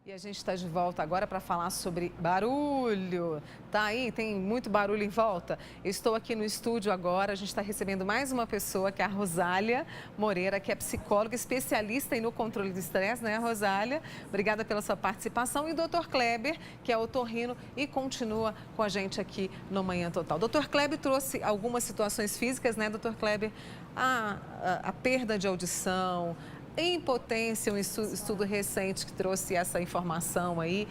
E a gente está de volta agora para falar sobre barulho. Tá aí? Tem muito barulho em volta? Eu estou aqui no estúdio agora, a gente está recebendo mais uma pessoa, que é a Rosália Moreira, que é psicóloga, especialista no controle do estresse, né, Rosália? Obrigada pela sua participação. E o Dr. Kleber, que é otorrino e continua com a gente aqui no Manhã Total. Dr. Kleber trouxe algumas situações físicas, né, Dr. Kleber? A perda de audição, impotência, um estudo recente que trouxe essa informação aí.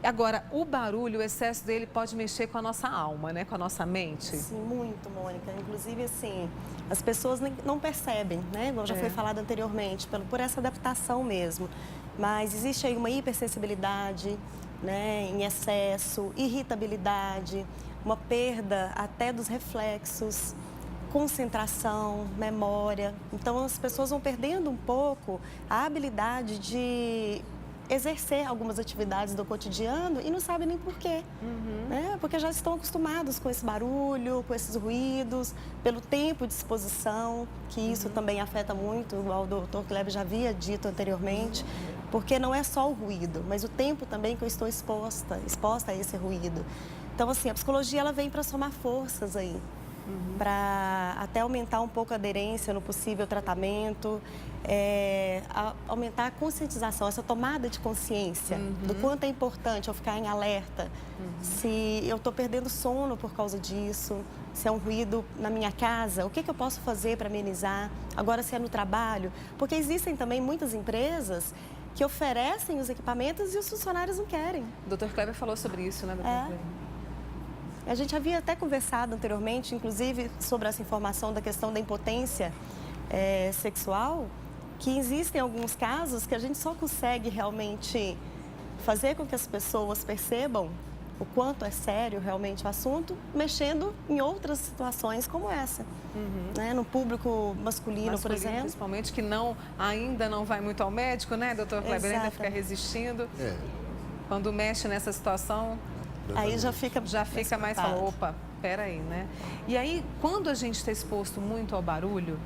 Agora, o barulho, o excesso dele pode mexer com a nossa alma, né? Com a nossa mente. Sim, muito, Mônica. Inclusive, assim, as pessoas não percebem, né? Igual já foi falado anteriormente, por essa adaptação mesmo. Mas existe aí uma hipersensibilidade, né, em excesso, irritabilidade, uma perda até dos reflexos, concentração, memória. Então, as pessoas vão perdendo um pouco a habilidade de exercer algumas atividades do cotidiano e não sabem nem por quê, né? Porque já estão acostumados com esse barulho, com esses ruídos, pelo tempo de exposição, que isso também afeta muito, igual o doutor Kleber já havia dito anteriormente, porque não é só o ruído, mas o tempo também que eu estou exposta a esse ruído. Então, assim, a psicologia ela vem para somar forças aí, para até aumentar um pouco a aderência no possível tratamento, aumentar a conscientização, essa tomada de consciência do quanto é importante eu ficar em alerta, se eu estou perdendo sono por causa disso, se é um ruído na minha casa, o que eu posso fazer para amenizar, agora se é no trabalho, porque existem também muitas empresas que oferecem os equipamentos e os funcionários não querem. O Dr. Kleber falou sobre isso, né, Dr. Kleber? A gente havia até conversado anteriormente, inclusive, sobre essa informação da questão da impotência sexual, que existem alguns casos que a gente só consegue realmente fazer com que as pessoas percebam o quanto é sério realmente o assunto, mexendo em outras situações como essa, né? No público masculino, por exemplo. Principalmente, que ainda não vai muito ao médico, né, doutor Kleber? Ainda fica resistindo. Quando mexe nessa situação... Aí já fica mais opa, peraí, né? E aí, quando a gente está exposto muito ao barulho,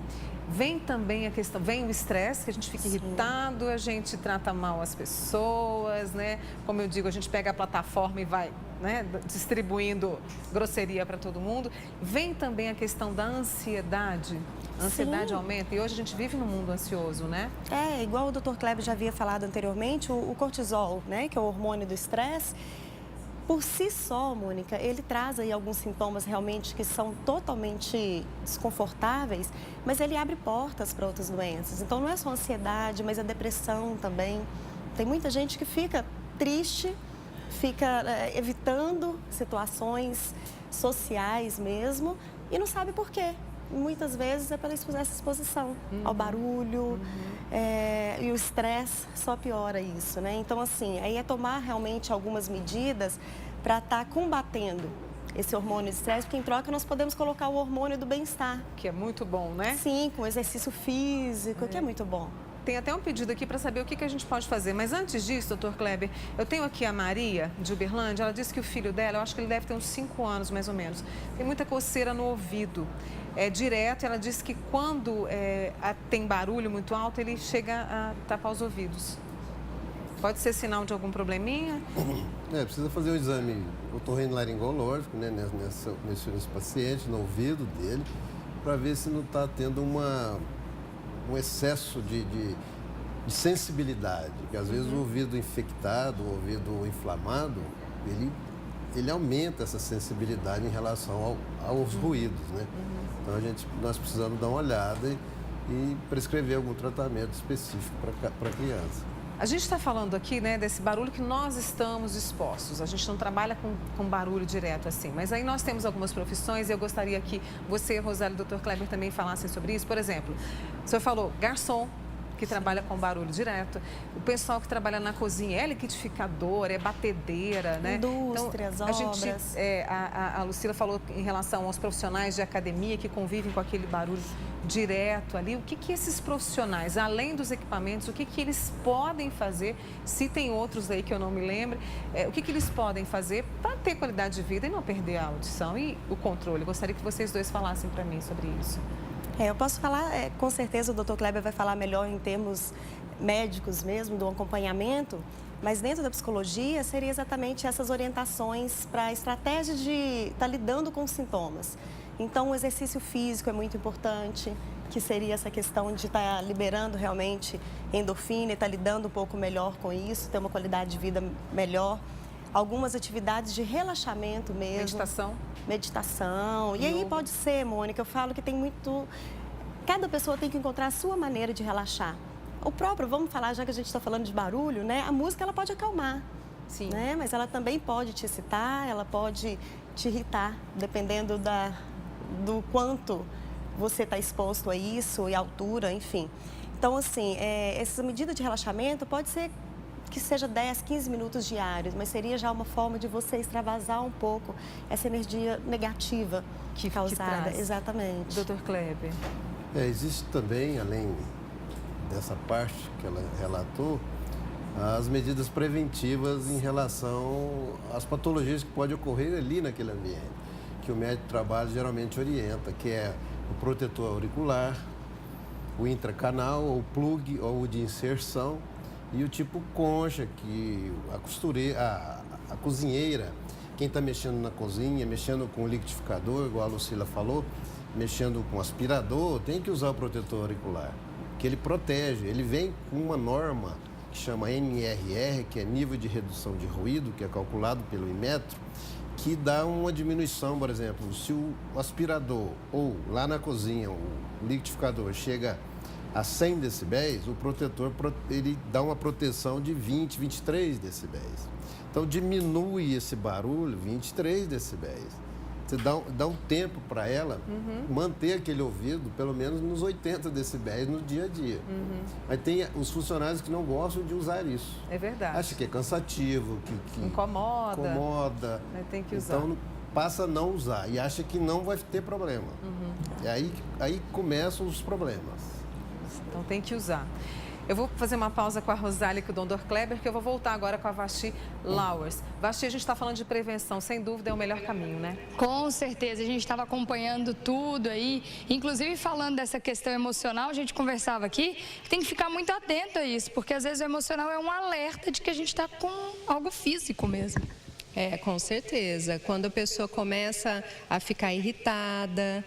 vem também a questão, vem o estresse, que a gente fica irritado, a gente trata mal as pessoas, né? Como eu digo, a gente pega a plataforma e vai, né, distribuindo grosseria para todo mundo. Vem também a questão da ansiedade. A ansiedade aumenta e hoje a gente vive num mundo ansioso, né? Igual o Dr. Kleber já havia falado anteriormente, o cortisol, né, que é o hormônio do estresse. Por si só, Mônica, ele traz aí alguns sintomas realmente que são totalmente desconfortáveis, mas ele abre portas para outras doenças. Então, não é só a ansiedade, mas a depressão também. Tem muita gente que fica triste, fica evitando situações sociais mesmo e não sabe por quê. Muitas vezes é pela essa exposição ao barulho e o estresse só piora isso, né? Então, assim, aí é tomar realmente algumas medidas para estar combatendo esse hormônio de estresse, porque em troca nós podemos colocar o hormônio do bem-estar. Que é muito bom, né? Sim, com exercício físico, que é muito bom. Tem até um pedido aqui para saber o que a gente pode fazer. Mas antes disso, doutor Kleber, eu tenho aqui a Maria, de Uberlândia. Ela disse que o filho dela, eu acho que ele deve ter uns 5 anos, mais ou menos, tem muita coceira no ouvido. Direto, ela disse que quando tem barulho muito alto, ele chega a tapar os ouvidos. Pode ser sinal de algum probleminha? Precisa fazer um exame otorrinolaringológico, né, nesse paciente, no ouvido dele, para ver se não está tendo um excesso de sensibilidade, que às vezes o ouvido infectado, o ouvido inflamado, ele aumenta essa sensibilidade em relação aos ruídos, né? Então nós precisamos dar uma olhada e prescrever algum tratamento específico para a criança. A gente está falando aqui, né, desse barulho que nós estamos expostos. A gente não trabalha com barulho direto assim, mas aí nós temos algumas profissões e eu gostaria que você, Rosália e o Dr. Kleber também falassem sobre isso. Por exemplo, o senhor falou garçom, que trabalha com barulho direto, o pessoal que trabalha na cozinha é liquidificador, é batedeira, né? Indústrias, então, obras. A Lucila falou em relação aos profissionais de academia que convivem com aquele barulho direto ali. O que esses profissionais, além dos equipamentos, o que eles podem fazer, se tem outros aí que eu não me lembro, o que eles podem fazer para ter qualidade de vida e não perder a audição e o controle? Gostaria que vocês dois falassem para mim sobre isso. Eu posso falar, com certeza o Dr. Kleber vai falar melhor em termos médicos mesmo, do acompanhamento, Mas dentro da psicologia, seria exatamente essas orientações para a estratégia de estar lidando com os sintomas. Então, o exercício físico é muito importante, que seria essa questão de estar liberando realmente endorfina e estar lidando um pouco melhor com isso, ter uma qualidade de vida melhor. Algumas atividades de relaxamento mesmo. Meditação? Meditação. E aí pode ser, Mônica, eu falo que tem muito... Cada pessoa tem que encontrar a sua maneira de relaxar. O próprio, vamos falar, já que a gente está falando de barulho, né? A música, ela pode acalmar. Sim. Né? Mas ela também pode te excitar, ela pode te irritar, dependendo do quanto você está exposto a isso e a altura, enfim. Então, assim, essa medida de relaxamento pode ser que seja 10, 15 minutos diários, mas seria já uma forma de você extravasar um pouco essa energia negativa que causada. traz. Exatamente. Dr. Kleber. Existe também, além dessa parte que ela relatou, as medidas preventivas em relação às patologias que podem ocorrer ali naquele ambiente, que o médico de trabalho geralmente orienta, que é o protetor auricular, o intracanal, ou plug, ou o de inserção, e o tipo concha, que a cozinheira, quem está mexendo na cozinha, mexendo com o liquidificador, igual a Lucila falou, mexendo com aspirador, tem que usar o protetor auricular, que ele protege. Ele vem com uma norma que chama NRR, que é nível de redução de ruído, que é calculado pelo Inmetro, que dá uma diminuição, por exemplo, se o aspirador ou lá na cozinha o liquidificador chega a 100 decibéis, o protetor ele dá uma proteção de 20, 23 decibéis. Então diminui esse barulho 23 decibéis. Você dá um tempo para ela manter aquele ouvido pelo menos nos 80 decibéis no dia a dia. Mas tem os funcionários que não gostam de usar isso. É verdade. Acha que é cansativo, que incomoda. Tem que usar. Então passa a não usar e acha que não vai ter problema. E aí começam os problemas. Então tem que usar. Eu vou fazer uma pausa com a Rosália e com o Dr. Kleber, que eu vou voltar agora com a Vasti Lauers. Vasti, a gente está falando de prevenção, sem dúvida é o melhor caminho, né? Com certeza, a gente estava acompanhando tudo aí, inclusive falando dessa questão emocional, a gente conversava aqui, tem que ficar muito atento a isso, porque às vezes o emocional é um alerta de que a gente está com algo físico mesmo. Com certeza. Quando a pessoa começa a ficar irritada,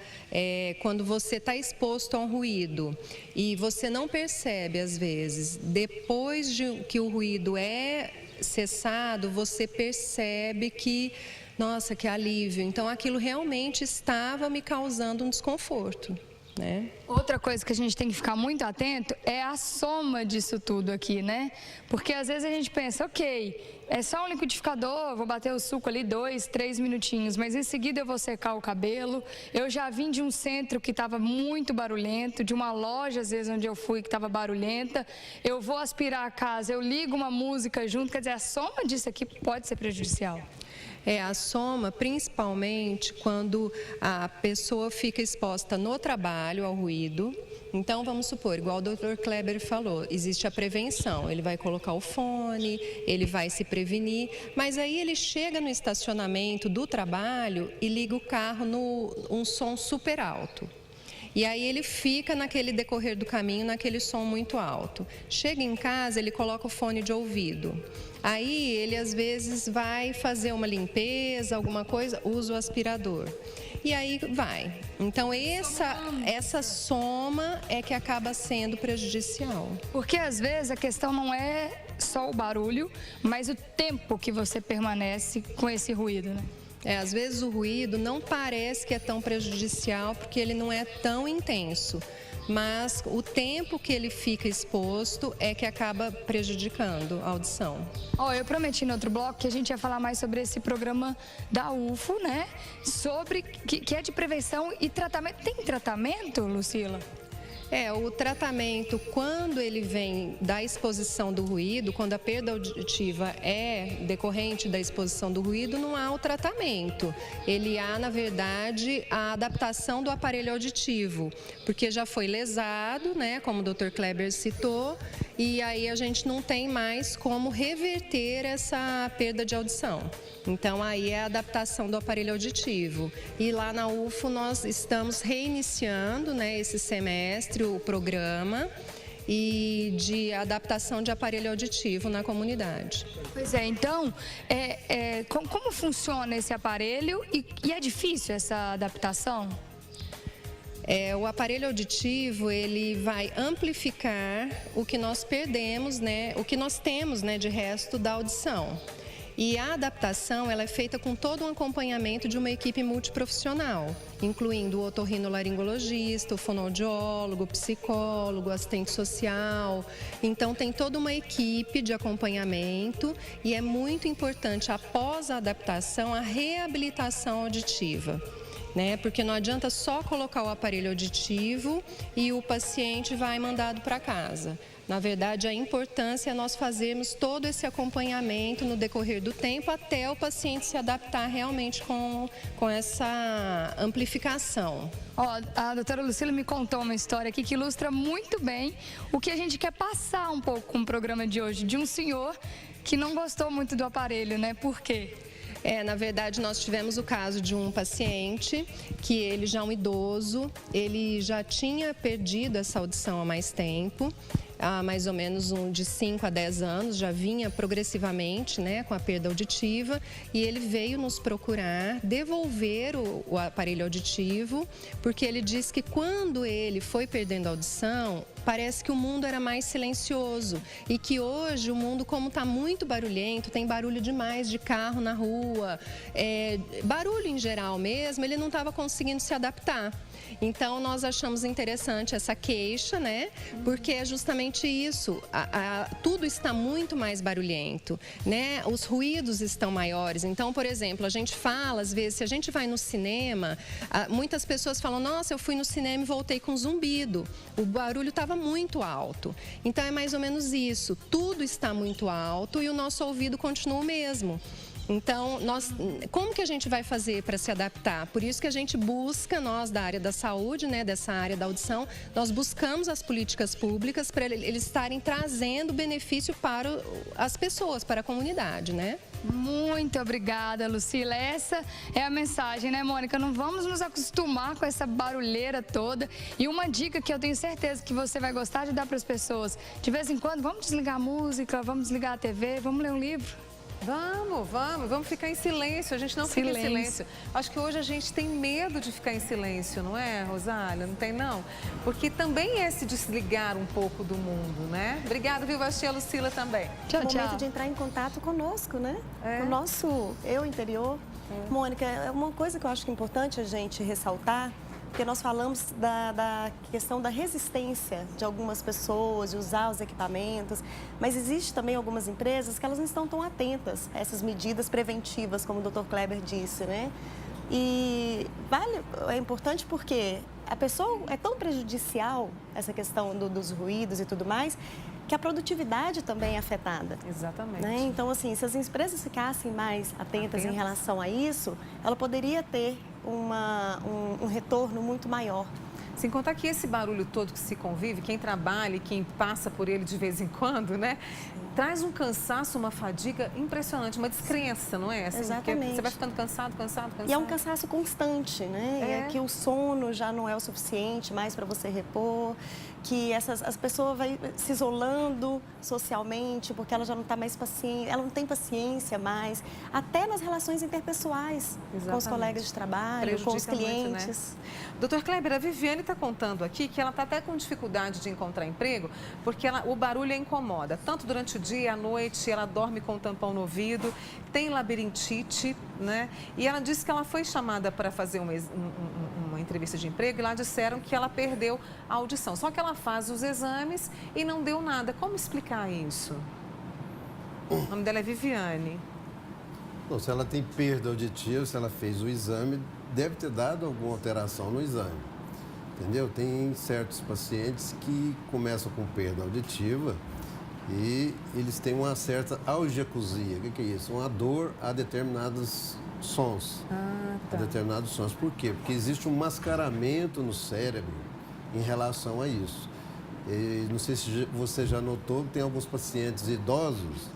quando você está exposto a um ruído e você não percebe, às vezes, depois de que o ruído é cessado, você percebe que, nossa, que alívio. Então, aquilo realmente estava me causando um desconforto, né? Outra coisa que a gente tem que ficar muito atento é a soma disso tudo aqui, né? Porque às vezes a gente pensa, ok, é só um liquidificador, vou bater o suco ali 2, 3 minutinhos, mas em seguida eu vou secar o cabelo. Eu já vim de um centro que estava muito barulhento, de uma loja às vezes onde eu fui que estava barulhenta. Eu vou aspirar a casa, eu ligo uma música junto, quer dizer, a soma disso aqui pode ser prejudicial. A soma, principalmente quando a pessoa fica exposta no trabalho ao ruído. Então, vamos supor, igual o Dr. Kleber falou, existe a prevenção. Ele vai colocar o fone, ele vai se prevenir, mas aí ele chega no estacionamento do trabalho e liga o carro um som super alto. E aí ele fica naquele decorrer do caminho, naquele som muito alto. Chega em casa, ele coloca o fone de ouvido. Aí ele às vezes vai fazer uma limpeza, alguma coisa, usa o aspirador. E aí vai. Então essa soma é que acaba sendo prejudicial. Porque às vezes a questão não é só o barulho, mas o tempo que você permanece com esse ruído, né? Às vezes o ruído não parece que é tão prejudicial porque ele não é tão intenso, mas o tempo que ele fica exposto é que acaba prejudicando a audição. Eu prometi no outro bloco que a gente ia falar mais sobre esse programa da UFO, né? Sobre que é de prevenção e tratamento. Tem tratamento, Lucila? O tratamento, quando ele vem da exposição do ruído, quando a perda auditiva é decorrente da exposição do ruído, não há o tratamento. Ele há, na verdade, a adaptação do aparelho auditivo, porque já foi lesado, né, como o Dr. Kleber citou, e aí a gente não tem mais como reverter essa perda de audição. Então, aí é a adaptação do aparelho auditivo. E lá na UFO nós estamos reiniciando, né, esse semestre o programa e de adaptação de aparelho auditivo na comunidade. Pois é, então, como funciona esse aparelho e é difícil essa adaptação? O aparelho auditivo, ele vai amplificar o que nós perdemos, né, o que nós temos, né, de resto da audição. E a adaptação, ela é feita com todo um acompanhamento de uma equipe multiprofissional, incluindo o otorrinolaringologista, o fonoaudiólogo, o psicólogo, o assistente social. Então, tem toda uma equipe de acompanhamento e é muito importante, após a adaptação, a reabilitação auditiva. Porque não adianta só colocar o aparelho auditivo e o paciente vai mandado para casa. Na verdade, a importância é nós fazermos todo esse acompanhamento no decorrer do tempo até o paciente se adaptar realmente com essa amplificação. A doutora Lucila me contou uma história aqui que ilustra muito bem o que a gente quer passar um pouco com o programa de hoje, de um senhor que não gostou muito do aparelho, né? Por quê? Na verdade, nós tivemos o caso de um paciente que ele já é um idoso, ele já tinha perdido essa audição há mais tempo, há mais ou menos de 5 a 10 anos, já vinha progressivamente, né, com a perda auditiva, e ele veio nos procurar devolver o aparelho auditivo, porque ele disse que quando ele foi perdendo a audição, parece que o mundo era mais silencioso e que hoje o mundo, como está muito barulhento, tem barulho demais de carro na rua, barulho em geral mesmo, ele não estava conseguindo se adaptar. Então, nós achamos interessante essa queixa, né? Porque é justamente isso, tudo está muito mais barulhento, né? Os ruídos estão maiores. Então, por exemplo, a gente fala, às vezes, se a gente vai no cinema, muitas pessoas falam, nossa, eu fui no cinema e voltei com zumbido. O barulho estava muito alto. Então, é mais ou menos isso. Tudo está muito alto e o nosso ouvido continua o mesmo. Então, como que a gente vai fazer para se adaptar? Por isso que a gente busca, nós da área da saúde, né, dessa área da audição, nós buscamos as políticas públicas para eles estarem trazendo benefício para as pessoas, para a comunidade, né? Muito obrigada, Lucila. Essa é a mensagem, né, Mônica? Não vamos nos acostumar com essa barulheira toda. E uma dica que eu tenho certeza que você vai gostar de dar para as pessoas, de vez em quando, vamos desligar a música, vamos desligar a TV, vamos ler um livro. Vamos ficar em silêncio, a gente não fica em silêncio. Acho que hoje a gente tem medo de ficar em silêncio, não é, Rosália? Não tem, não? Porque também é se desligar um pouco do mundo, né? Obrigada, viu, Vastia, Lucila também. Tchau, tchau. É o momento de entrar em contato conosco, né? Com o nosso eu interior. Mônica, uma coisa que eu acho que é importante a gente ressaltar, porque nós falamos da questão da resistência de algumas pessoas, de usar os equipamentos, mas existe também algumas empresas que elas não estão tão atentas a essas medidas preventivas, como o Dr. Kleber disse, né? E é importante porque a pessoa é tão prejudicial, essa questão dos ruídos e tudo mais, que a produtividade também é afetada. Exatamente. Né? Então, assim, se as empresas ficassem mais atentas em relação a isso, ela poderia ter um retorno muito maior. Sem contar que esse barulho todo que se convive, quem trabalha e quem passa por ele de vez em quando, né? Traz um cansaço, uma fadiga impressionante, uma descrença, não é? Assim, exatamente. Você vai ficando cansado. E é um cansaço constante, né? É que o sono já não é o suficiente mais para você repor, que as pessoas vão se isolando socialmente porque ela já não está mais paciente, ela não tem paciência mais, até nas relações interpessoais. Exatamente. Com os colegas de trabalho, com os clientes. Muito, né? Doutor Kleber, a Viviane está contando aqui que ela está até com dificuldade de encontrar emprego porque o barulho a incomoda, tanto durante o dia, à noite, ela dorme com um tampão no ouvido, tem labirintite, né? E ela disse que ela foi chamada para fazer uma entrevista de emprego e lá disseram que ela perdeu a audição. Só que ela faz os exames e não deu nada. Como explicar isso? O nome dela é Viviane. Bom, se ela tem perda auditiva, se ela fez o exame, deve ter dado alguma alteração no exame. Entendeu? Tem certos pacientes que começam com perda auditiva e eles têm uma certa algiacusia. O que é isso? Uma dor a determinados sons. A determinados sons. Por quê? Porque existe um mascaramento no cérebro em relação a isso. E não sei se você já notou que tem alguns pacientes idosos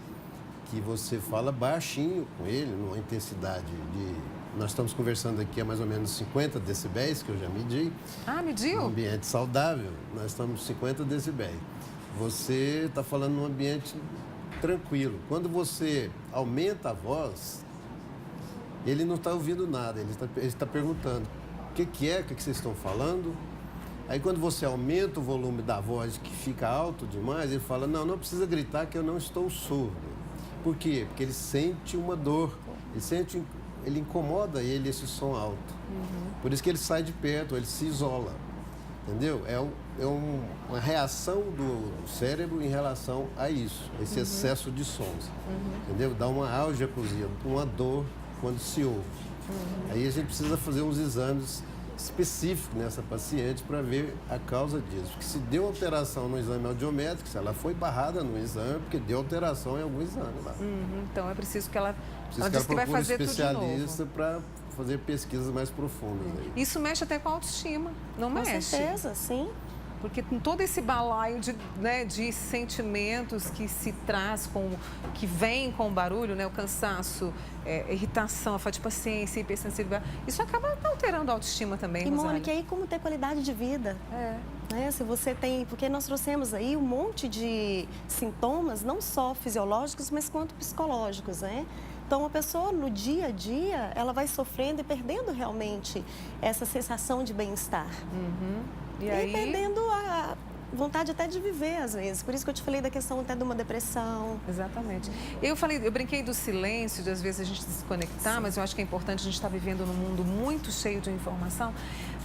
que você fala baixinho com ele, numa intensidade de... Nós estamos conversando aqui a mais ou menos 50 decibéis, que eu já medi. Ah, mediu? Um ambiente saudável, nós estamos 50 decibéis. você está falando num ambiente tranquilo. Quando você aumenta a voz, ele não está ouvindo nada, ele está perguntando o que vocês estão falando. Aí quando você aumenta o volume da voz, que fica alto demais, ele fala, não precisa gritar que eu não estou surdo. Por quê? Porque ele sente uma dor, ele incomoda ele esse som alto. Por isso que ele sai de perto, ele se isola. Entendeu? É uma reação do cérebro em relação a isso, esse excesso de sons. Entendeu? Dá uma algia, inclusive, uma dor quando se ouve. Aí a gente precisa fazer uns exames específicos nessa paciente para ver a causa disso. Porque se deu alteração no exame audiométrico, se ela foi barrada no exame, porque deu alteração em algum exame lá. Então é preciso que ela Precisa que disse que vai procure fazer tudo de novo. especialista para fazer pesquisas mais profundas. Aí. Isso mexe até com a autoestima, não Com mexe? certeza, sim. Porque com todo esse balaio de sentimentos que se traz, que vem com o barulho, né? O cansaço, irritação, a falta de paciência, hipersensibilidade, isso acaba alterando a autoestima também, E, Rosália. Mônica, e aí como ter qualidade de vida? Né? Se você tem... Porque nós trouxemos aí um monte de sintomas, não só fisiológicos, mas quanto psicológicos, né? Então, a pessoa, no dia a dia, ela vai sofrendo e perdendo realmente essa sensação de bem-estar. E aí... perdendo a vontade até de viver, às vezes. Por isso que eu te falei da questão até de uma depressão. Exatamente. Eu brinquei do silêncio, de às vezes a gente se desconectar, mas eu acho que é importante, a gente estar vivendo num mundo muito cheio de informação.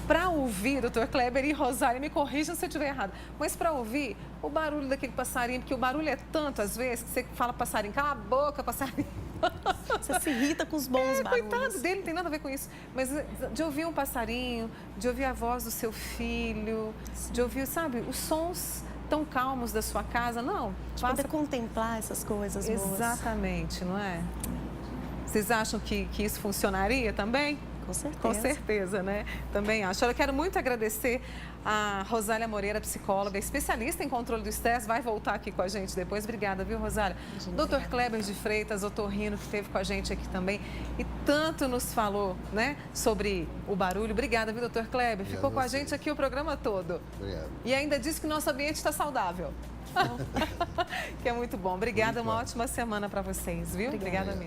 Para ouvir, doutor Kleber e Rosália, me corrijam se eu estiver errado, mas para ouvir o barulho daquele passarinho, porque o barulho é tanto, às vezes, que você fala passarinho, cala a boca, passarinho. Você se irrita com os bons barulhos. Coitado dele, não tem nada a ver com isso. Mas de ouvir um passarinho, de ouvir a voz do seu filho, de ouvir, sabe, os sons tão calmos da sua casa, não. De poder contemplar essas coisas boas. Exatamente, não é? Vocês acham que isso funcionaria também? Com certeza. Com certeza, né? Também acho. Eu quero muito agradecer a Rosália Moreira, psicóloga, especialista em controle do estresse, vai voltar aqui com a gente depois. Obrigada, viu, Rosália? Doutor Kleber de Freitas, otorrino, que esteve com a gente aqui também e tanto nos falou, né, sobre o barulho. Obrigada, viu, doutor Kleber? Ficou com a gente aqui o programa todo. Obrigado. E ainda disse que o nosso ambiente está saudável. Que é muito bom. Obrigada, uma ótima semana para vocês, viu? Obrigada mesmo.